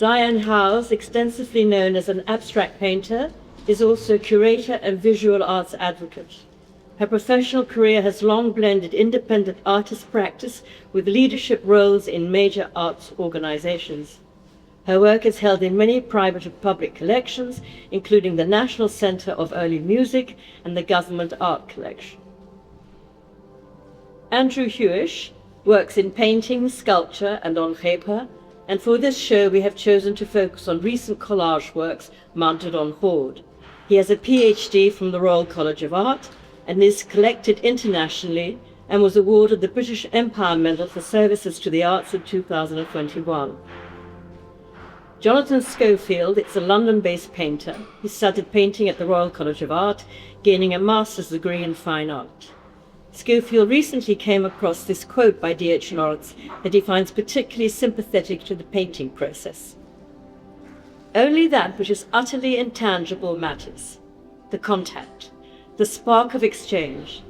Diane Howse, extensively known as an abstract painter, is also a curator and visual arts advocate. Her professional career has long blended independent artist practice with leadership roles in major arts organizations. Her work is held in many private and public collections, including the National Center of Early Music and the Government Art Collection. Andrew Hewish works in painting, sculpture, and on paper, and for this show we have chosen to focus on recent collage works mounted on hoard. He has a PhD from the Royal College of Art and is collected internationally and was awarded the British Empire Medal for services to the arts in 2021. Jonathan Schofield is a London-based painter. He studied painting at the Royal College of Art, gaining a master's degree in fine art. Schofield recently came across this quote by D.H. Lawrence that he finds particularly sympathetic to the painting process. "Only that which is utterly intangible matters, the contact, the spark of exchange,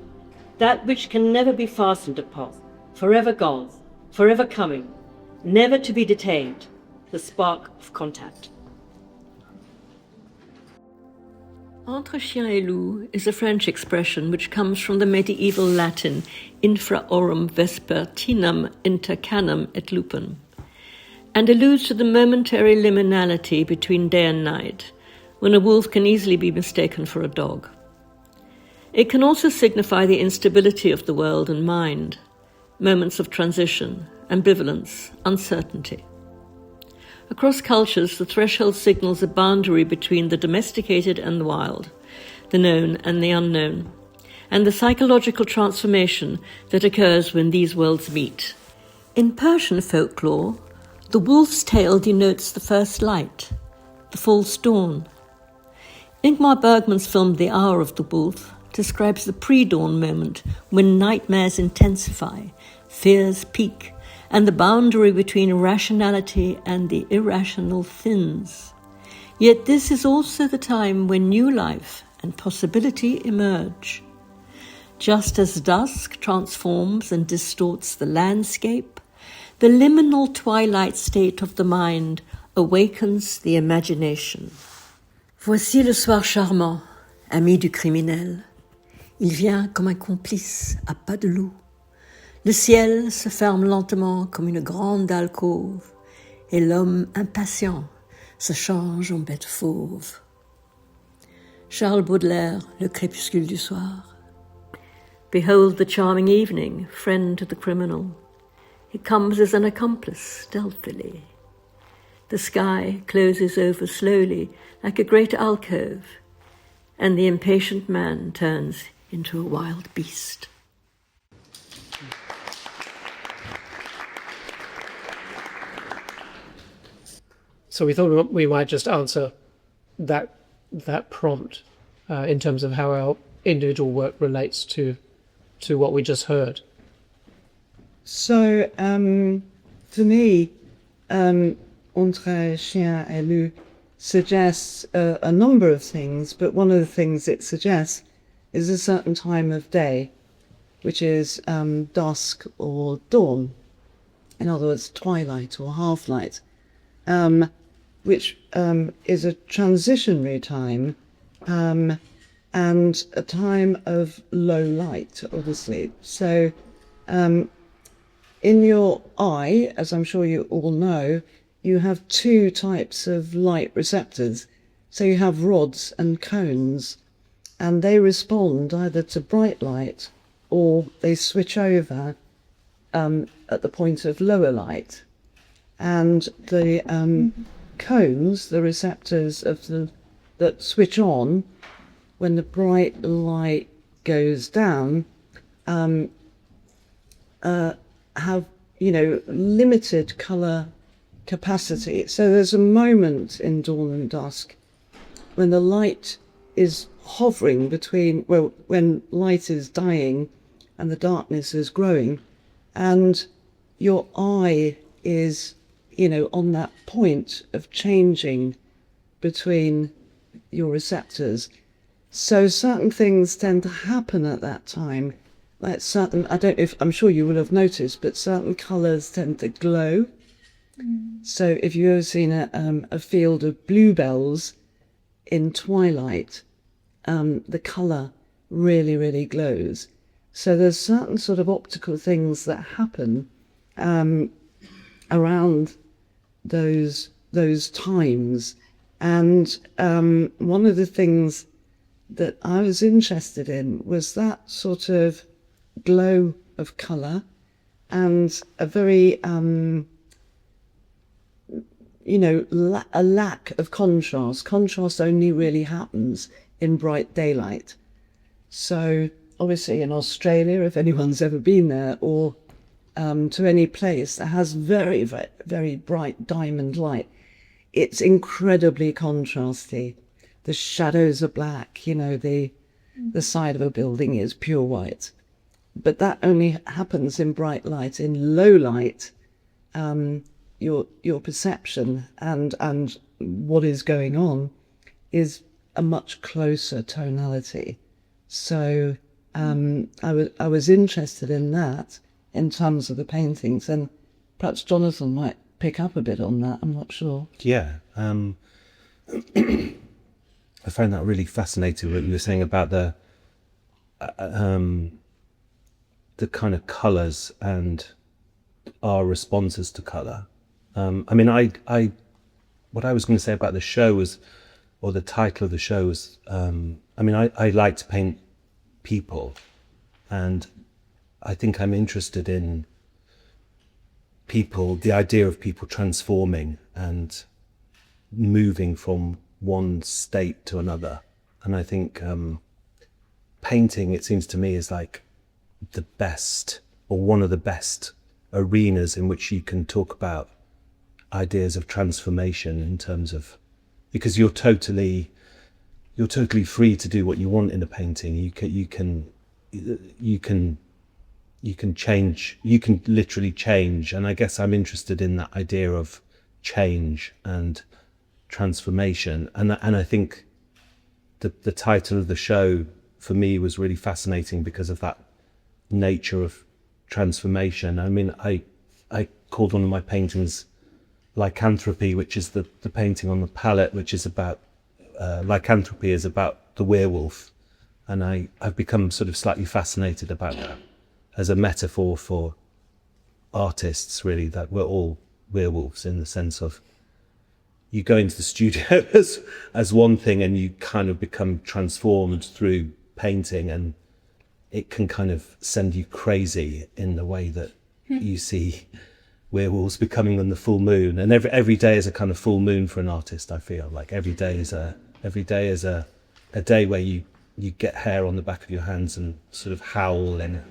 that which can never be fastened upon, forever gone, forever coming, never to be detained, the spark of contact." Entre, Chien et Loup is a French expression which comes from the medieval Latin infra aurum vespertinam inter canum et lupum, and alludes to the momentary liminality between day and night, when a wolf can easily be mistaken for a dog. It can also signify the instability of the world and mind, moments of transition, ambivalence, uncertainty. Across cultures, the threshold signals a boundary between the domesticated and the wild, the known and the unknown, and the psychological transformation that occurs when these worlds meet. In Persian folklore, the wolf's tail denotes the first light, the false dawn. Ingmar Bergman's film The Hour of the Wolf describes the pre-dawn moment when nightmares intensify, fears peak, and the boundary between rationality and the irrational thins. Yet this is also the time when new life and possibility emerge. Just as dusk transforms and distorts the landscape, the liminal twilight state of the mind awakens the imagination. Voici le soir charmant, ami du criminel. Il vient comme un complice à pas de loup. Le ciel se ferme lentement comme une grande alcôve, et l'homme impatient se change en bête fauve. Charles Baudelaire, Le crépuscule du soir. Behold the charming evening, friend to the criminal. He comes as an accomplice, stealthily. The sky closes over slowly like a great alcove, and the impatient man turns into a wild beast. So we thought we might just answer that prompt in terms of how our individual work relates to what we just heard. So for me, Entre, Chien et Loup suggests a number of things, but one of the things it suggests is a certain time of day, which is dusk or dawn. In other words, twilight or half-light. Which is a transitionary time and a time of low light, obviously. So in your eye, as I'm sure you all know, you have two types of light receptors. So you have rods and cones, and they respond either to bright light or they switch over at the point of lower light. And the cones, the receptors that switch on when the bright light goes down, have limited colour capacity. So there's a moment in dawn and dusk when the light is hovering between, when light is dying and the darkness is growing, and your eye is on that point of changing between your receptors. So certain things tend to happen at that time. Like certain, I'm sure you will have noticed, but certain colours tend to glow So if you've ever seen a field of bluebells in twilight, the colour really, really glows. So there's certain sort of optical things that happen around those times. And one of the things that I was interested in was that sort of glow of colour and a very, a lack of contrast. Contrast only really happens in bright daylight. So obviously in Australia, if anyone's ever been there, or to any place that has very, very, very bright diamond light, it's incredibly contrasty. The shadows are black, the side of a building is pure white. But that only happens in bright light. In low light, your perception and what is going on is a much closer tonality. So I was interested in that in terms of the paintings, and perhaps Jonathan might pick up a bit on that. I'm not sure. Yeah, I found that really fascinating what you were saying about the kind of colours and our responses to colour. I mean, what I was going to say about the show was, or the title of the show was, I like to paint people, and I think I'm interested in people, the idea of people transforming and moving from one state to another. And I think painting, it seems to me, is like the best, or one of the best arenas in which you can talk about ideas of transformation, in terms of, because you're totally free to do what you want in a painting. You can change, you can literally change. And I guess I'm interested in that idea of change and transformation. And I think the title of the show for me was really fascinating because of that nature of transformation. I mean, I called one of my paintings Lycanthropy, which is the painting on the palette, which is about lycanthropy is about the werewolf. And I've become sort of slightly fascinated about that as a metaphor for artists, really, that we're all werewolves, in the sense of you go into the studio as one thing and you kind of become transformed through painting, and it can kind of send you crazy in the way that you see werewolves becoming on the full moon. And every day is a kind of full moon for an artist. I feel like every day is a day where you get hair on the back of your hands and sort of howl. And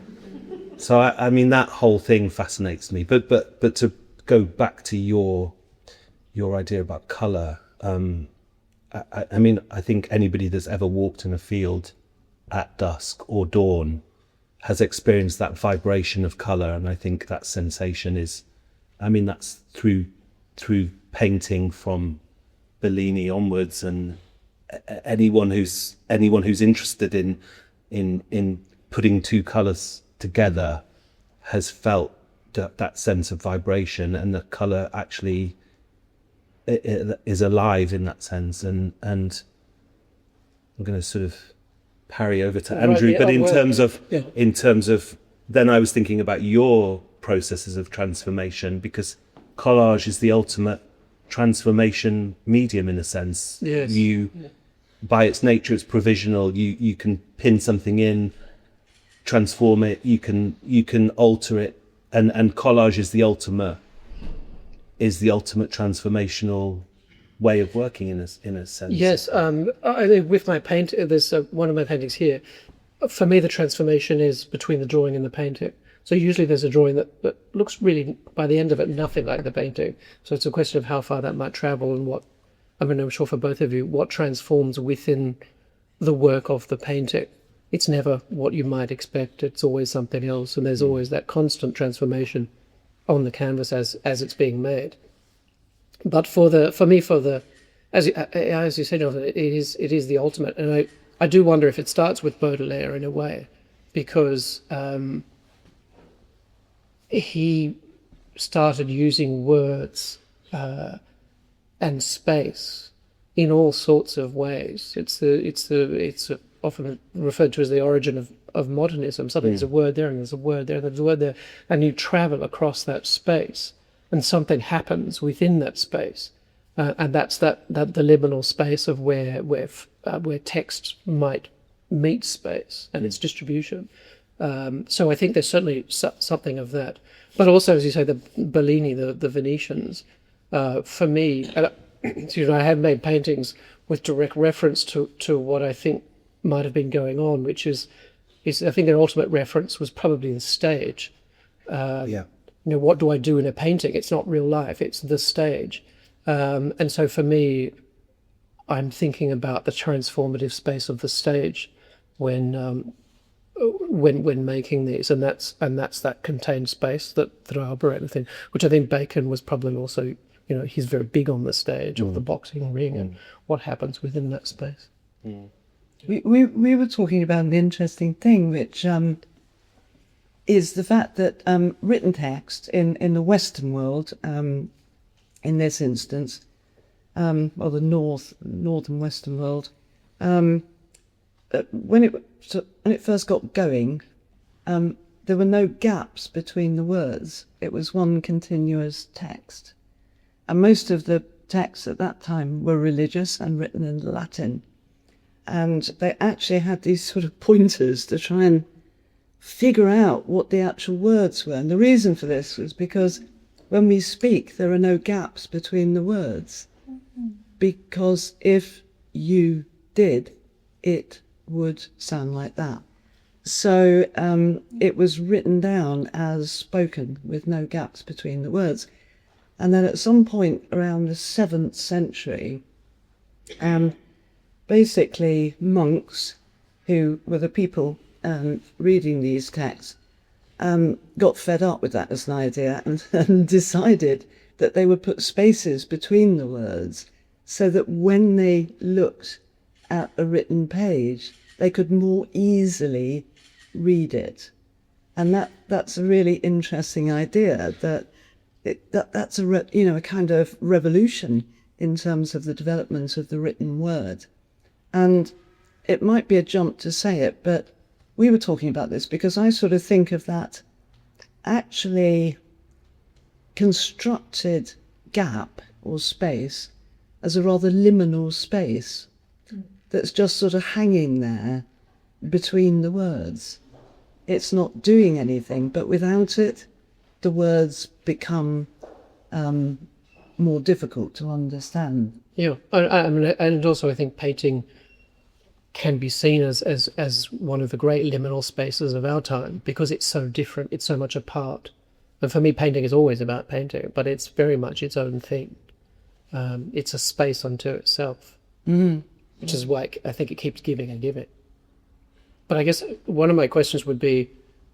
so I mean, that whole thing fascinates me. But to go back to your idea about colour, I mean, I think anybody that's ever walked in a field at dusk or dawn has experienced that vibration of colour. And I think that sensation is, I mean, that's through painting from Bellini onwards, and anyone who's interested in putting two colours together has felt that sense of vibration, and the colour actually is alive in that sense. And I'm going to sort of parry over to Andrew, but in terms of then I was thinking about your processes of transformation, because collage is the ultimate transformation medium, in a sense. Yes. By its nature, it's provisional. You can pin something in, transform it, you can alter it, and collage is the ultimate transformational way of working in a sense. Yes, with my paint, there's one of my paintings here. For me, the transformation is between the drawing and the painting. So usually there's a drawing that looks really, by the end of it, nothing like the painting. So it's a question of how far that might travel, and what, I mean, I'm sure for both of you, what transforms within the work of the painting. It's never what you might expect. It's always something else, and there's always that constant transformation on the canvas as it's being made. But as you said, Jonathan, it is the ultimate, and I do wonder if it starts with Baudelaire in a way, because he started using words and space in all sorts of ways. It's often referred to as the origin of modernism. Something there's a word there, and there's a word there, and there's a word there, and you travel across that space, and something happens within that space, and that's the liminal space of where text might meet space and its distribution. So I think there's certainly something of that. But also, as you say, the Bellini, the Venetians, for me, I have made paintings with direct reference to what I think might have been going on, which is I think their ultimate reference was probably the stage. What do I do in a painting? It's not real life, it's the stage. And so for me, I'm thinking about the transformative space of the stage when making these, and that's that contained space that I operate within, which I think Bacon was probably also, he's very big on the stage of the boxing ring and what happens within that space. We were talking about an interesting thing, which is the fact that written text in the Western world, in this instance, or the North and Western world, when it first got going, there were no gaps between the words. It was one continuous text. And most of the texts at that time were religious and written in Latin. And they actually had these sort of pointers to try and figure out what the actual words were. And the reason for this was because when we speak, there are no gaps between the words. Because if you did, it would sound like that. So it was written down as spoken with no gaps between the words. And then at some point around the 7th century, basically monks, who were the people reading these texts, got fed up with that as an idea and decided that they would put spaces between the words so that when they looked at a written page, they could more easily read it. And that's a really interesting idea, that's a kind of revolution in terms of the development of the written word. And it might be a jump to say it, but we were talking about this because I sort of think of that actually constructed gap or space as a rather liminal space that's just sort of hanging there between the words. It's not doing anything, but without it, the words become more difficult to understand. Yeah, I mean, and also I think painting can be seen as one of the great liminal spaces of our time because it's so different, it's so much apart. And for me, painting is always about painting, but it's very much its own thing. It's a space unto itself, which is why I think it keeps giving and giving. But I guess one of my questions would be,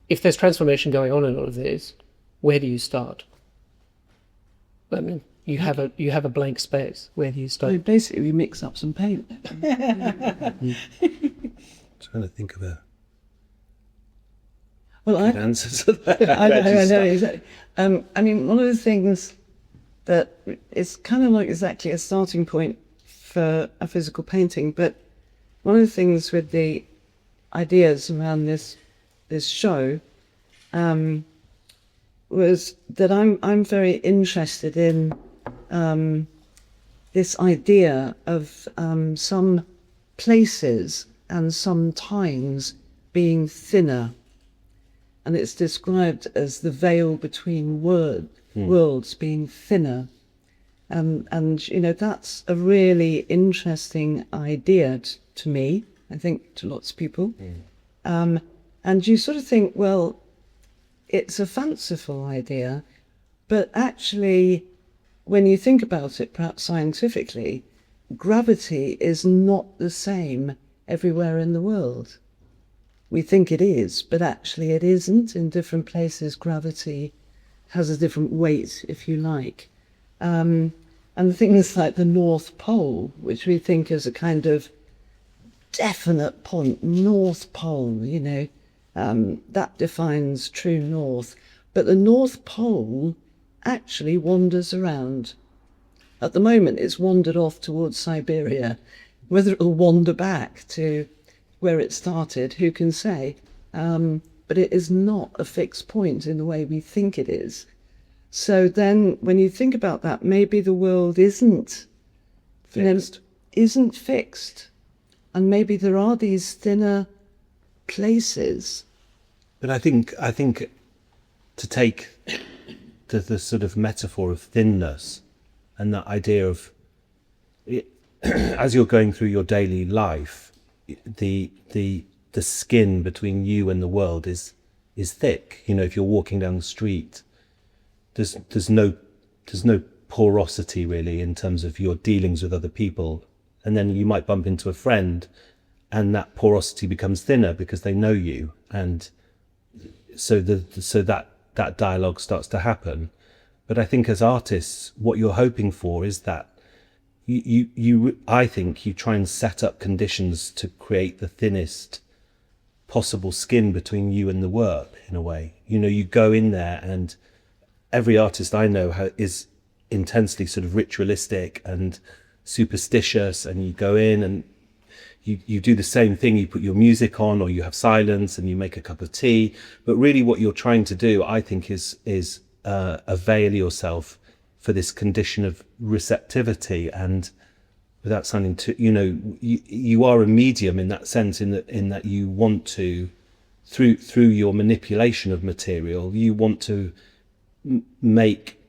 if there's transformation going on in all of these, where do you start? I mean, you have a blank space. Where do you start? So basically, we mix up some paint. Trying to think of a good answer to that. I know exactly. I mean, one of the things that is kind of like exactly a starting point for a physical painting, but one of the things with the ideas around this show was that I'm very interested in this idea of some places and some times being thinner, and it's described as the veil between worlds being thinner, and that's a really interesting idea to me. I think to lots of people, and you sort of think, well, it's a fanciful idea, but actually, when you think about it, perhaps scientifically, gravity is not the same everywhere in the world. We think it is, but actually it isn't. In different places, gravity has a different weight, if you like. And things like the North Pole, which we think is a kind of definite point, North Pole, that defines true north. But the North Pole actually wanders around. At the moment, it's wandered off towards Siberia. Whether it'll wander back to where it started, who can say? But it is not a fixed point in the way we think it is. So then, when you think about that, maybe the world isn't Fixed. Isn't fixed, and maybe there are these thinner places. But I think to take the sort of metaphor of thinness and that idea of it, as you're going through your daily life, the skin between you and the world is thick. You know, if you're walking down the street, there's no porosity really in terms of your dealings with other people, and then you might bump into a friend, and that porosity becomes thinner because they know you, and so that dialogue starts to happen. But I think as artists, what you're hoping for is that I think you try and set up conditions to create the thinnest possible skin between you and the work, in a way. You know, you go in there, and every artist I know is intensely sort of ritualistic and superstitious, and you go in and you do the same thing. You put your music on, or you have silence, and you make a cup of tea. But really what you're trying to do, I think, is avail yourself for this condition of receptivity. And without sounding too, you know, you are a medium in that sense, in that you want to, through your manipulation of material, you want to make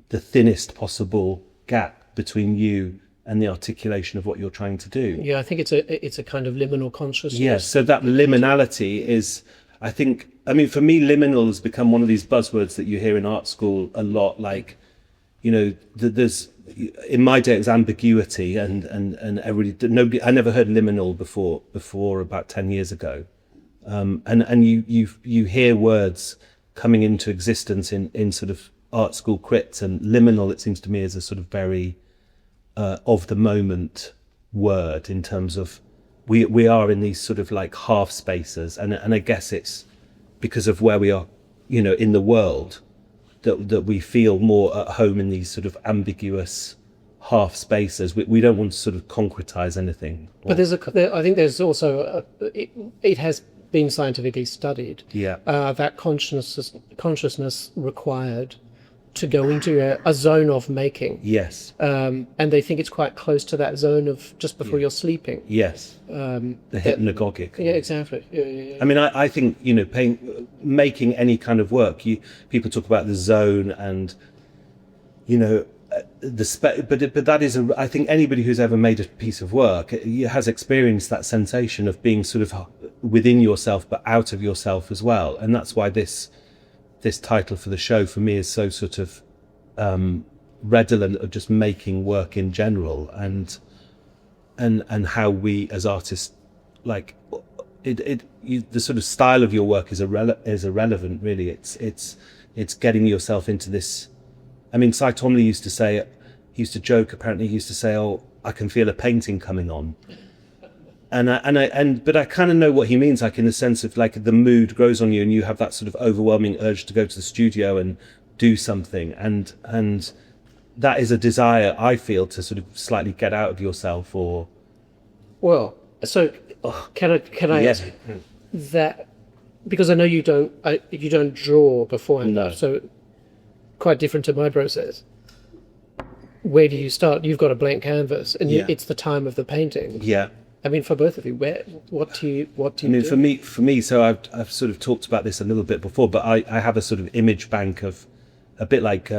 the thinnest possible gap between you and the articulation of what you're trying to do. Yeah, I think it's a kind of liminal consciousness. Yes, so that liminality is, I think, I mean, for me, liminal has become one of these buzzwords that you hear in art school a lot. Like, you know, there's, in my day, it was ambiguity, and nobody, I never heard liminal before about 10 years ago. And you hear words coming into existence in sort of art school crits, and liminal, it seems to me, is a sort of very of the moment word, in terms of we are in these sort of like half spaces, and I guess it's because of where we are, you know, in the world, that we feel more at home in these sort of ambiguous half spaces. We don't want to sort of concretize anything. But I think there's also it has been scientifically studied. Yeah. That consciousness required to go into a zone of making. Yes. And they think it's quite close to that zone of just before you're sleeping. Yes. The hypnagogic. Yeah, exactly. Yeah. I mean, I think, you know, making any kind of work, people talk about the zone, and, you know, but that is I think anybody who's ever made a piece of work has experienced that sensation of being sort of within yourself but out of yourself as well. And that's why this title for the show for me is so sort of redolent of just making work in general, and how we as artists, like the sort of style of your work is irrelevant really. It's getting yourself into this. I mean, Cy Tomley used to joke, apparently he used to say, "Oh, I can feel a painting coming on." But I kind of know what he means, like in the sense of like the mood grows on you, and you have that sort of overwhelming urge to go to the studio and do something, and that is a desire, I feel, to sort of slightly get out of yourself. Or Well, so can I yes. ask that, because I know you don't draw beforehand. No. So quite different to my process. Where do you start? You've got a blank canvas, and Yeah. it's the time of the painting. Yeah. I mean, for both of you, what do you I mean, do? for me, so I've sort of talked about this a little bit before, but I have a sort of image bank of, a bit like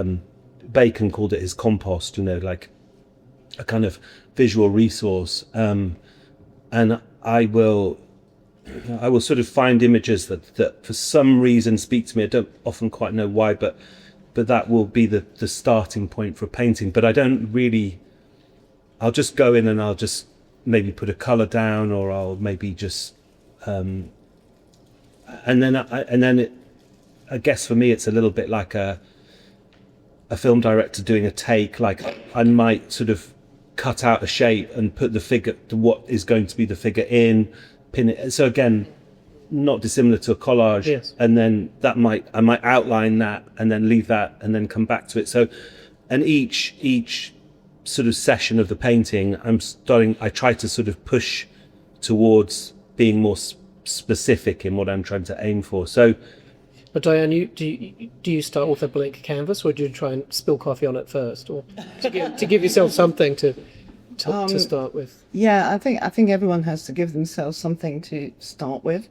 Bacon called it his compost, you know, like a kind of visual resource, and I will sort of find images that for some reason speak to me. I don't often quite know why, but that will be the starting point for a painting. But I don't really, I'll just go in and I'll just maybe put a color down, or I'll maybe just and then I guess for me it's a little bit like a film director doing a take. Like I might sort of cut out a shape and put what is going to be the figure in, pin it. So again, not dissimilar to a collage. Yes. And then I might outline that and then leave that and then come back to it. So, and each sort of session of the painting, I try to sort of push towards being more specific in what I'm trying to aim for. So, But Diane, do you start with a blank canvas, or do you try and spill coffee on it first, or to give yourself something to start with? Yeah, I think everyone has to give themselves something to start with.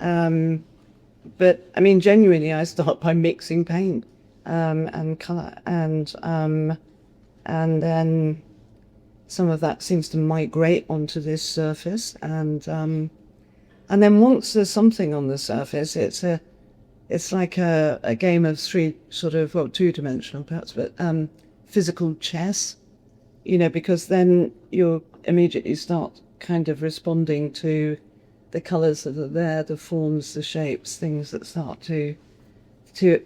But I mean, genuinely, I start by mixing paint and colour, and then some of that seems to migrate onto this surface, and then once there's something on the surface, it's like a game of two-dimensional perhaps, but physical chess, because then you immediately start kind of responding to the colours that are there, the forms, the shapes, things that start to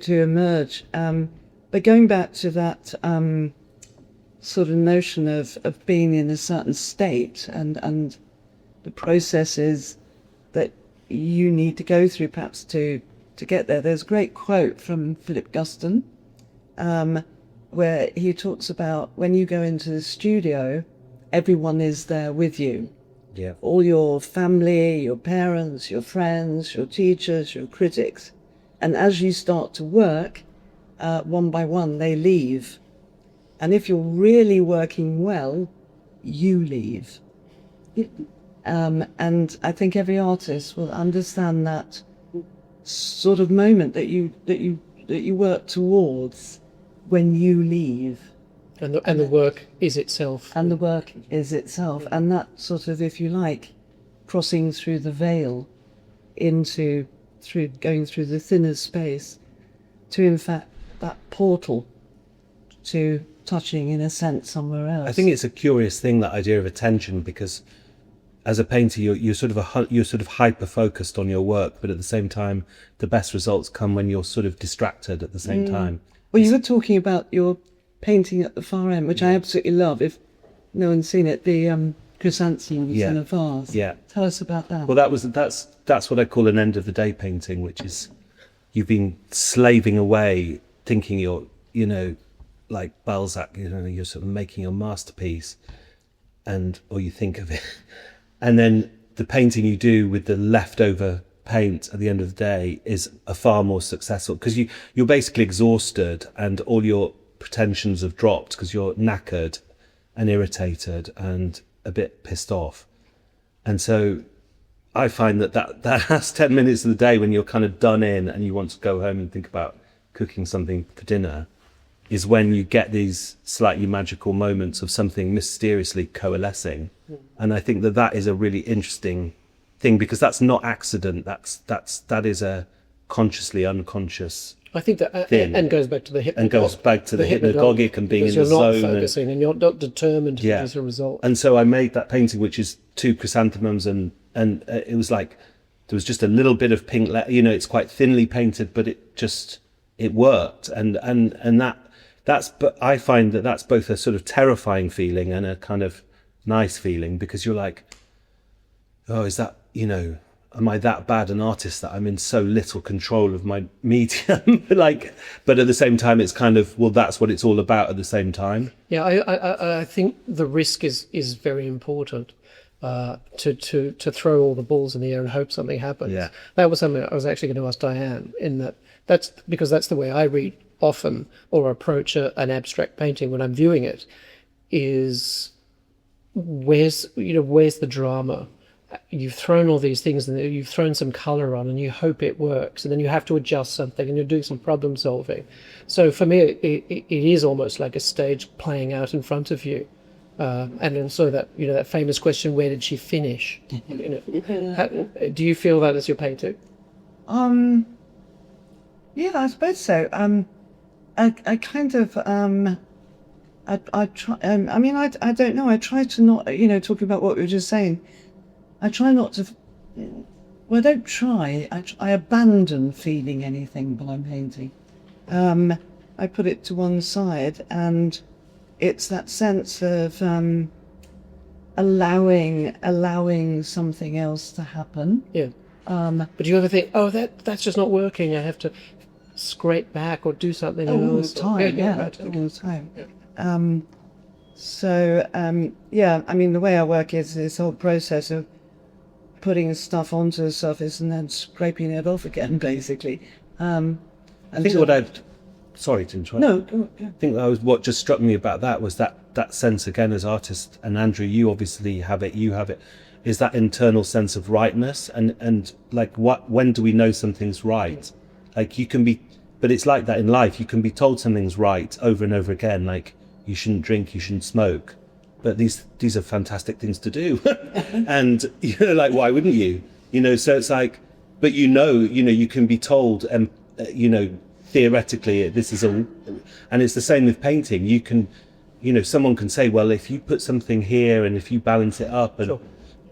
emerge. But going back to that sort of notion of being in a certain state and the processes that you need to go through perhaps to get there. There's a great quote from Philip Guston where he talks about when you go into the studio, everyone is there with you. yeah. All your family, your parents, your friends, your teachers, your critics. And as you start to work, one by one, they leave. And if you're really working well, you leave. And I think every artist will understand that sort of moment that you work towards when you leave. And the work is itself. And the work is itself. And that sort of, if you like, crossing through the veil going through the thinner space to, in fact, that portal to touching, in a sense, somewhere else. I think it's a curious thing, that idea of attention, because as a painter, you're sort of hyper focused on your work, but at the same time, the best results come when you're sort of distracted at the same time. Well, you were talking about your painting at the far end, which I absolutely love. If no one's seen it, the chrysanthemums in a vase. Yeah. Tell us about that. Well, that's what I call an end of the day painting, which is you've been slaving away, thinking you're, like Balzac, you're sort of making your masterpiece, or you think of it. And then the painting you do with the leftover paint at the end of the day is a far more successful, because you're basically exhausted and all your pretensions have dropped because you're knackered and irritated and a bit pissed off. And so I find that last 10 minutes of the day when you're kind of done in and you want to go home and think about cooking something for dinner is when you get these slightly magical moments of something mysteriously coalescing. And I think that is a really interesting thing, because that's not accident. That is a consciously unconscious I think that thing. and goes back to the hypnagogic and being in the zone. You're not focusing and you're not determined to produce a result. And so I made that painting, which is 2 chrysanthemums, and it was like there was just a little bit of pink. It's quite thinly painted, but it worked. But I find that's both a sort of terrifying feeling and a kind of nice feeling, because you're like, oh, is that, am I that bad an artist that I'm in so little control of my medium? But at the same time, it's kind of, well, that's what it's all about at the same time. Yeah, I think the risk is very important. To throw all the balls in the air and hope something happens. Yeah. That was something I was actually going to ask Diane, that's because that's the way I read often or approach an abstract painting when I'm viewing it, is where's the drama? You've thrown all these things and you've thrown some color on and you hope it works, and then you have to adjust something and you're doing some problem solving. So for me, it is almost like a stage playing out in front of you. And then so that, that famous question, where did she finish? Do you feel that as your painting? Yeah, I suppose so. I kind of, I try, I don't know, I try to not, talking about what we were just saying, I try not to, well, I don't try, I abandon feeling anything while I'm painting. I put it to one side, and it's that sense of allowing something else to happen. Yeah. But do you ever think, oh, that's just not working, I have to scrape back or do something All else? the time, yeah, all the time. I mean, the way I work is this whole process of putting stuff onto the surface and then scraping it off again, basically. I think sorry to interrupt. No, go, yeah. I think what just struck me about that was that sense, again, as artist, and Andrew, you obviously have it, is that internal sense of rightness, and like, when do we know something's right? Like, you can be, but it's like that in life, you can be told something's right over and over again, like, you shouldn't drink, you shouldn't smoke, but these are fantastic things to do. And like, why wouldn't you? So it's like, but you can be told, and theoretically this is all, and it's the same with painting. You can, someone can say, well, if you put something here and if you balance it up and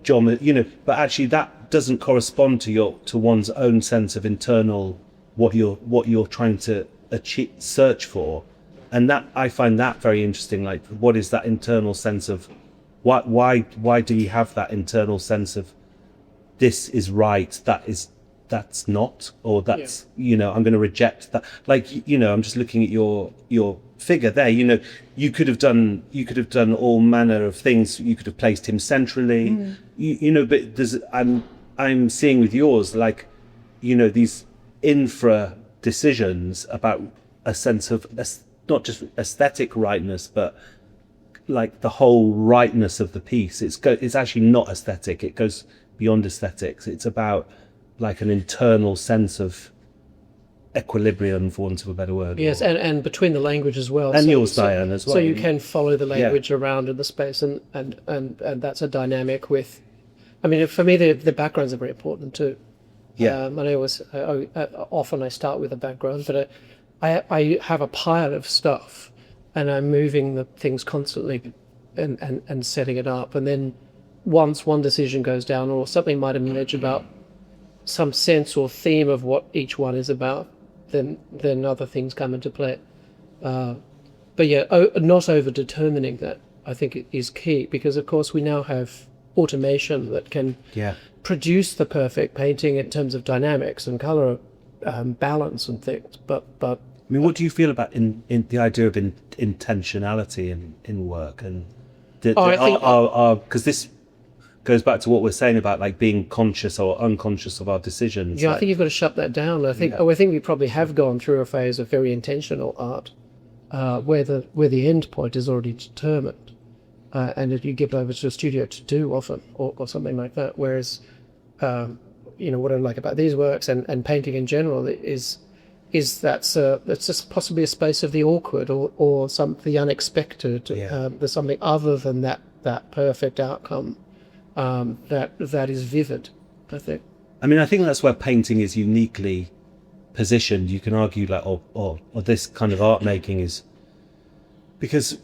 sure. But actually that doesn't correspond to one's own sense of internal, what you're trying to achieve, search for. And that, I find that very interesting. Like, what is that internal sense of why do you have that internal sense of this is right, that's not, or that's, I'm going to reject that. Like, I'm just looking at your figure there. You could have done all manner of things. You could have placed him centrally, but I'm seeing with yours, like, these infra decisions about a sense of not just aesthetic rightness, but like the whole rightness of the piece. It's actually not aesthetic. It goes beyond aesthetics. It's about like an internal sense of equilibrium, for want of a better word. Yes, and between the language as well. And yours, Diane, as well. So you can follow the language around in the space, and that's a dynamic with. I mean, for me, the backgrounds are very important too. Yeah. And often I start with a background, but I have a pile of stuff, and I'm moving the things constantly, and setting it up, and then once one decision goes down, or something might emerge about some sense or theme of what each one is about, then other things come into play. But yeah, not over determining that, I think, is key, because of course we now have automation that can produce the perfect painting in terms of dynamics and color balance and things. But I mean, what do you feel about in the idea of intentionality in work, and because this goes back to what we're saying about like being conscious or unconscious of our decisions. Yeah, I think you've got to shut that down. I think we probably have gone through a phase of very intentional art, where the end point is already determined, and that you give over to a studio to do often, or something like that. Whereas, what I like about these works and painting in general is that's just possibly a space of the awkward or the unexpected. There's something other than that perfect outcome. That is vivid, I think. I mean, I think that's where painting is uniquely positioned. You can argue like, or this kind of art making is because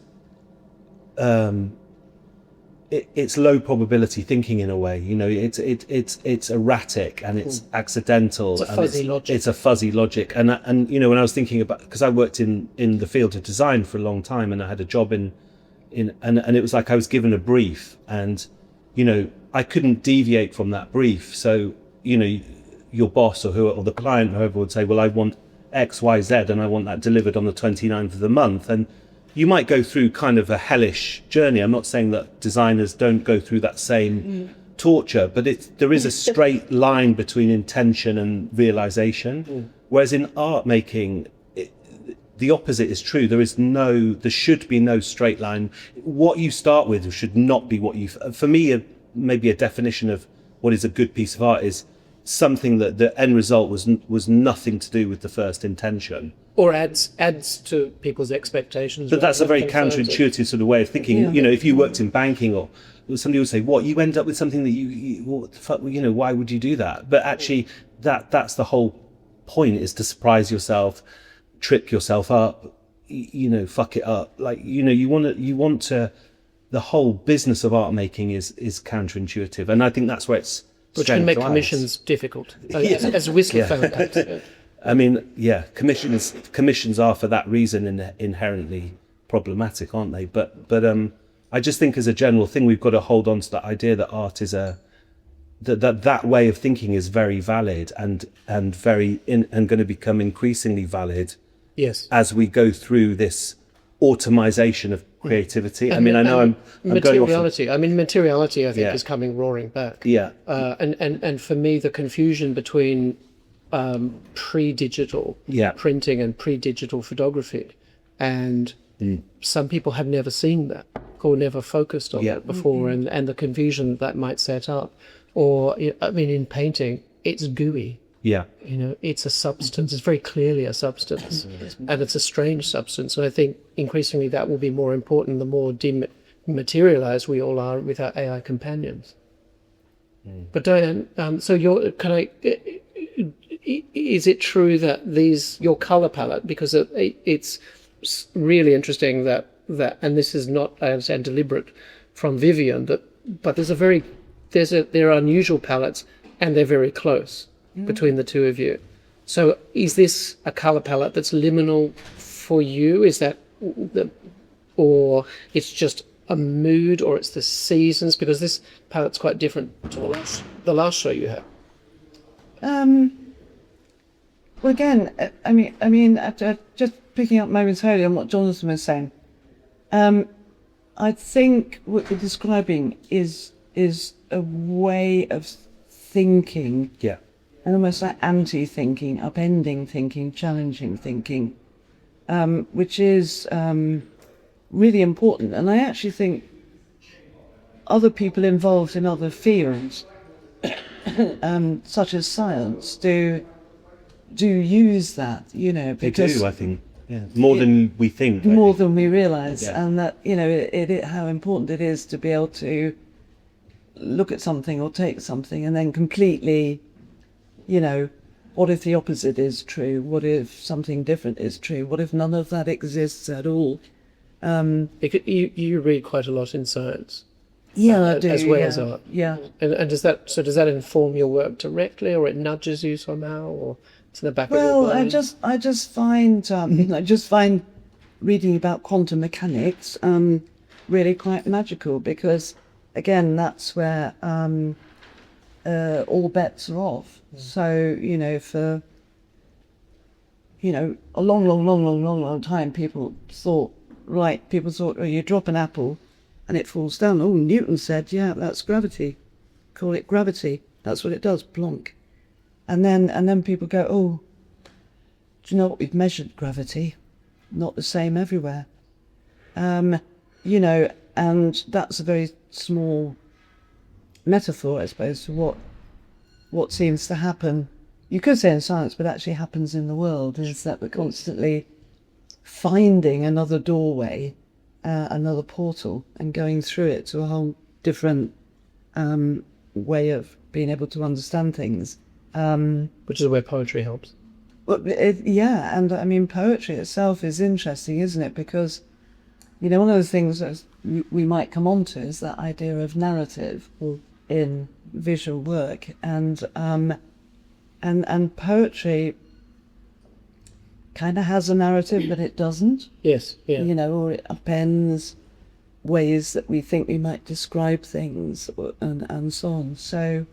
it's low probability thinking in a way. It's erratic and it's accidental. It's a fuzzy logic. It's a fuzzy logic. And when I was thinking about, because I worked in the field of design for a long time, and I had a job and it was like I was given a brief, and I couldn't deviate from that brief. So, your boss or the client, whoever, would say, well, I want X, Y, Z, and I want that delivered on the 29th of the month. And you might go through kind of a hellish journey. I'm not saying that designers don't go through that same torture, but there is a straight line between intention and realization. Whereas in art making, the opposite is true. There should be no straight line. What you start with should not be what for me, maybe a definition of what is a good piece of art is something that the end result was nothing to do with the first intention. Or adds to people's expectations. But that's a very counterintuitive sort of way of thinking. If you worked in banking, or somebody would say, what, you end up with something that what the fuck, why would you do that? But actually that's the whole point, is to surprise yourself, trip yourself up, fuck it up. Like, you want to, the whole business of art making is counterintuitive. And I think that's where it's, which can make commissions difficult, as Whistler found out. I mean, commissions are for that reason inherently problematic, aren't they? But I just think as a general thing, we've got to hold on to that idea that art is that way of thinking is very valid and going to become increasingly valid Yes. as we go through this automization of creativity. I mean, I know I'm going off. Materiality. I mean, materiality, I think, Yeah. is coming roaring back. Yeah. And for me, the confusion between pre-digital Yeah. printing and pre-digital photography, and some people have never seen that or never focused on Yeah. that before, and the confusion that might set up. Or, I mean, in painting, it's gooey. Yeah. It's a substance. It's very clearly a substance, and it's a strange substance. And I think increasingly that will be more important the more dematerialized we all are with our AI companions. But Diane, so is it true that your color palette, because it's really interesting that, and this is not, I understand, deliberate from Vivian, but there are unusual palettes, and they're very close between the two of you. So is this a color palette that's liminal for you? Is that or it's just a mood, or it's the seasons? Because this palette's quite different to the last show you had. Well, again, I mean, just picking up momentarily on what Jonathan was saying, I think what you're describing is a way of thinking, Yeah. and almost like anti-thinking, upending thinking, challenging thinking, which is really important. And I actually think other people involved in other fields, such as science, do use that, They because do, I think. Yeah. More than we think. I more think. than we realise, Yeah. and that how important it is to be able to look at something or take something and then completely, what if the opposite is true? What if something different is true? What if none of that exists at all? You read quite a lot in science. Yeah, I do. As well yeah. as art. Yeah. And does that inform your work directly, or it nudges you somehow, or it's in the back of your Well, mind? I just find reading about quantum mechanics really quite magical, because again, that's where all bets are off. So for a long time, people thought, oh, you drop an apple and it falls down. Oh, Newton said, yeah, that's gravity. Call it gravity. That's what it does. Plonk. And then people go, oh, do you know what? We've measured gravity. Not the same everywhere. And that's a very small metaphor, I suppose, for what seems to happen. You could say in science, but actually happens in the world, is that we're constantly finding another doorway, another portal, and going through it to a whole different way of being able to understand things. Which is where poetry helps. Well, and I mean, poetry itself is interesting, isn't it? Because, one of the things that we might come on to is that idea of narrative in visual work, and poetry kind of has a narrative, but it doesn't. Yes, yeah. Or it appends ways that we think we might describe things, and so on. So,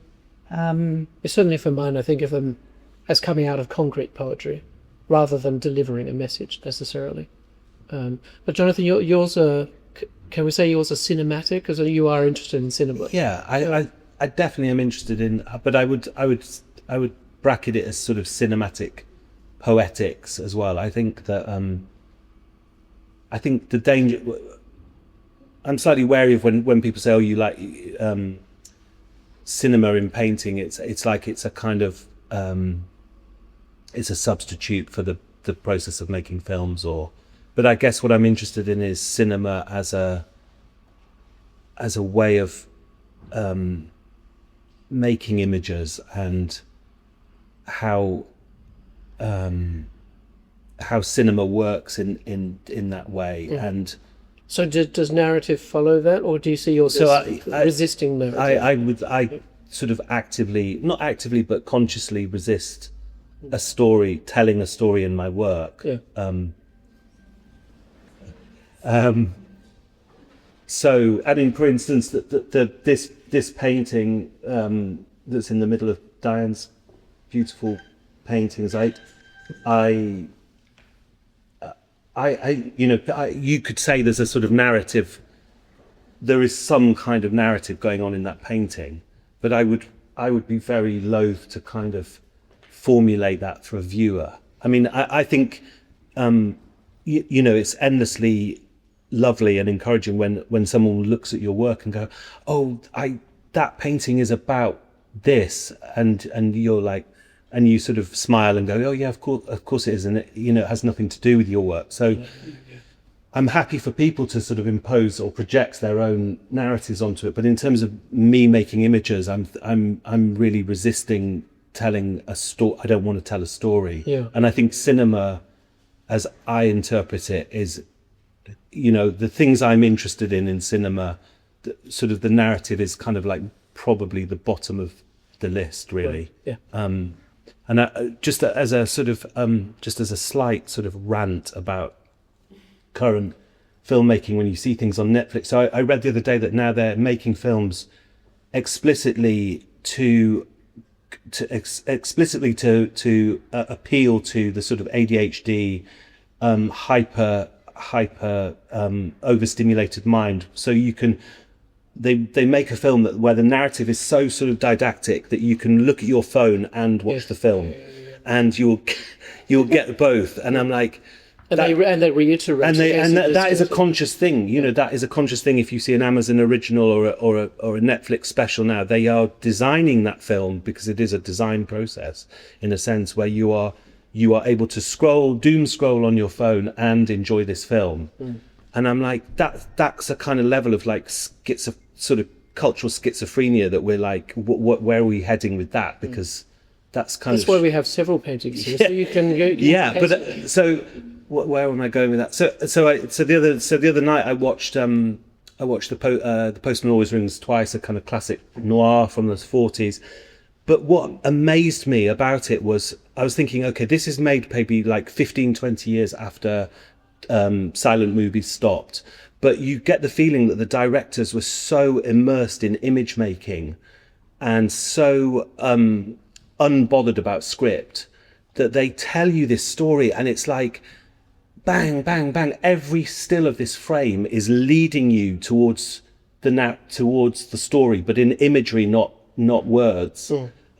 Certainly for mine, I think of them as coming out of concrete poetry, rather than delivering a message necessarily. But Jonathan, yours are, can we say yours are cinematic? Because you are interested in cinema. Yeah, I definitely am interested in, but I would bracket it as sort of cinematic poetics as well. I think that I think the danger. I'm slightly wary of when people say, "Oh, you like cinema in painting." It's like it's a kind of it's a substitute for the process of making films, but I guess what I'm interested in is cinema as a way of making images, and how cinema works in that way. Yeah. And so does narrative follow that, or do you see yourself resisting narrative? I sort of not actively, but consciously resist telling a story in my work. Yeah. So, I mean, for instance, this painting that's in the middle of Diane's beautiful paintings. You could say there's a sort of narrative. There is some kind of narrative going on in that painting, but I would be very loath to kind of formulate that for a viewer. I mean, I think it's endlessly lovely and encouraging when someone looks at your work and go, oh, that painting is about this, and you're like, and you sort of smile and go, oh yeah, of course it is, and it has nothing to do with your work. So I'm happy for people to sort of impose or project their own narratives onto it, but in terms of me making images, I'm really resisting telling a story. I don't want to tell a story. Yeah. And I think cinema, as I interpret it, is, the things I'm interested in cinema, sort of the narrative is kind of like probably the bottom of the list, really. Right. Yeah. And just as a slight sort of rant about current filmmaking, when you see things on Netflix. So I read the other day that now they're making films explicitly to appeal to the sort of ADHD, hyper overstimulated mind. So you can. They make a film where the narrative is so sort of didactic that you can look at your phone and watch the film, and you'll get both. And I'm like, they reiterate, and that is a conscious thing. That is a conscious thing. If you see an Amazon original or a Netflix special now, they are designing that film because it is a design process in a sense where you are able to doom scroll on your phone and enjoy this film. And I'm like, that's a kind of level of like sort of cultural schizophrenia that we're like, where are we heading with that? Because that's why we have several paintings here, so you can go. But so where am I going with that? So the other night I watched the Postman Always Rings Twice, a kind of classic noir from the 40s. But what amazed me about it was I was thinking, okay, this is made maybe like 15, 20 years after silent movies stopped, but you get the feeling that the directors were so immersed in image making and so unbothered about script that they tell you this story, and it's like bang, bang, bang. Every still of this frame is leading you towards the story, but in imagery, not words.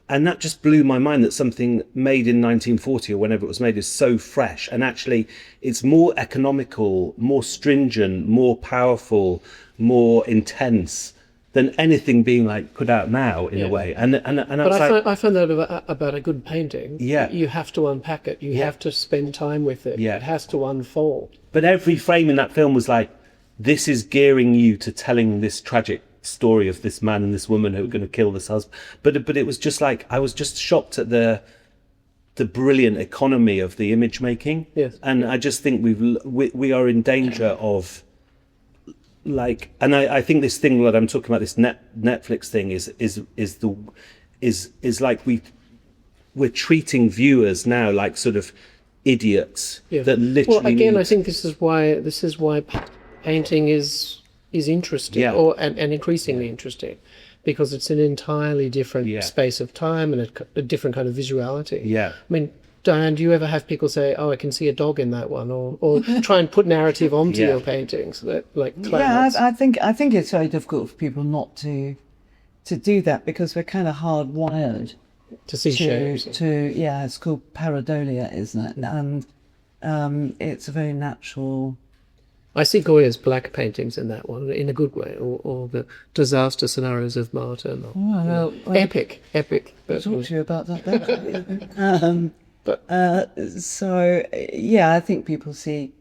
And that just blew my mind, that something made in 1940 or whenever it was made is so fresh. And actually, it's more economical, more stringent, more powerful, more intense than anything being like put out now in a way. I find that about a good painting. Yeah. You have to unpack it. You have to spend time with it. Yeah. It has to unfold. But every frame in that film was like, this is gearing you to telling this tragic story of this man and this woman who are going to kill this husband. But it was just like, I was just shocked at the brilliant economy of the image making. Yes. And I just think we are in danger of like, and I think this thing that I'm talking about, this Netflix thing is like we're treating viewers now like sort of idiots that literally. Well, again, I think this is why painting is interesting, and increasingly interesting, because it's an entirely different space of time and a different kind of visuality. Yeah. I mean, Diane, do you ever have people say, "Oh, I can see a dog in that one," or try and put narrative onto your paintings, like clouds? Yeah, I think it's very difficult for people not to do that, because we're kind of hardwired to see shapes. It's called pareidolia, isn't it? And it's a very natural. I see Goya's black paintings in that one, in a good way, or the disaster scenarios of Martin. Epic. I'll talk to you about that then. I think people see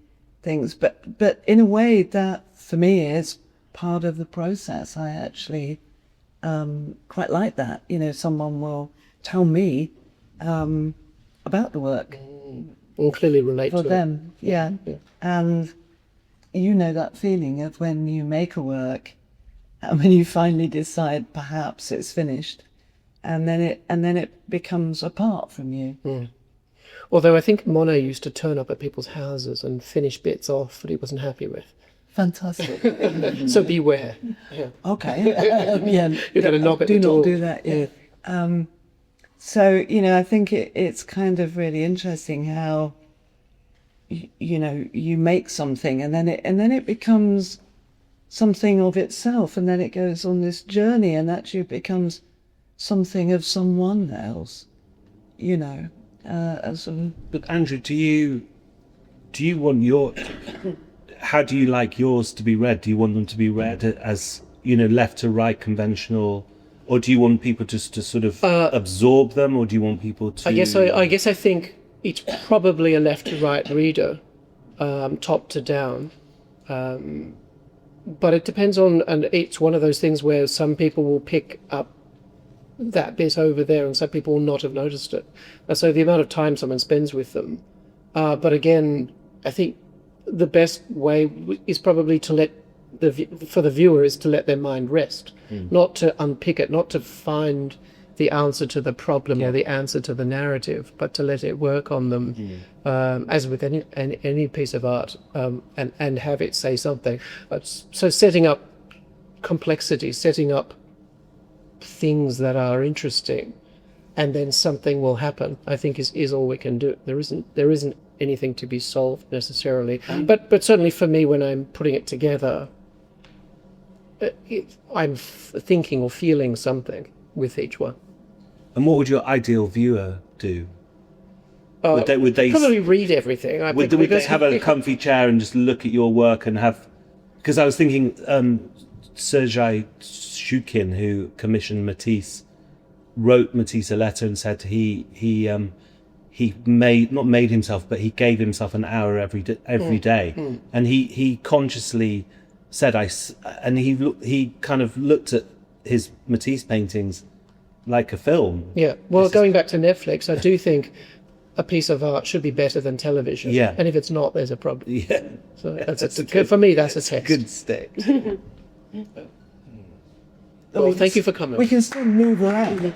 things, but in a way that for me is part of the process. I actually quite like that. Someone will tell me about the work. Or clearly relate for to them. it. Yeah. And that feeling of when you make a work and when you finally decide perhaps it's finished, and then it becomes apart from you. Although I think Monet used to turn up at people's houses and finish bits off that he wasn't happy with. Fantastic. So beware. Okay. You're going to knock at the door. Do not do that. Yeah. So, I think it's kind of really interesting how, you make something and then it becomes something of itself, and then it goes on this journey and actually it becomes something of someone else, as sort of... But Andrew, do you want how do you like yours to be read? Do you want them to be read as, left to right conventional, or do you want people just to sort of absorb them, or do you want people to... I guess I think it's probably a left to right reader, top to down. But it depends on, and it's one of those things where some people will pick up that bit over there and some people will not have noticed it. And so the amount of time someone spends with them. But again, I think the best way is probably to for the viewer is to let their mind rest, not to unpick it, not to find the answer to the problem or the answer to the narrative, but to let it work on them, as with any piece of art, and have it say something. So setting up complexity, setting up things that are interesting, and then something will happen, I think is all we can do. There isn't anything to be solved necessarily, but certainly for me, when I'm putting it together, I'm thinking or feeling something with each one. And what would your ideal viewer do? Would they probably read everything? Would they have a comfy chair and just look at your work and have... Because I was thinking Sergei Shukin, who commissioned Matisse, wrote Matisse a letter and said he not made himself, but he gave himself an hour every day. And he consciously said, and he kind of looked at his Matisse paintings like a film. Yeah. Well, going back to Netflix, I do think a piece of art should be better than television. Yeah. And if it's not, there's a problem. Yeah. So for me, that's a test. Good state. Well, thank you for coming. We can still move around.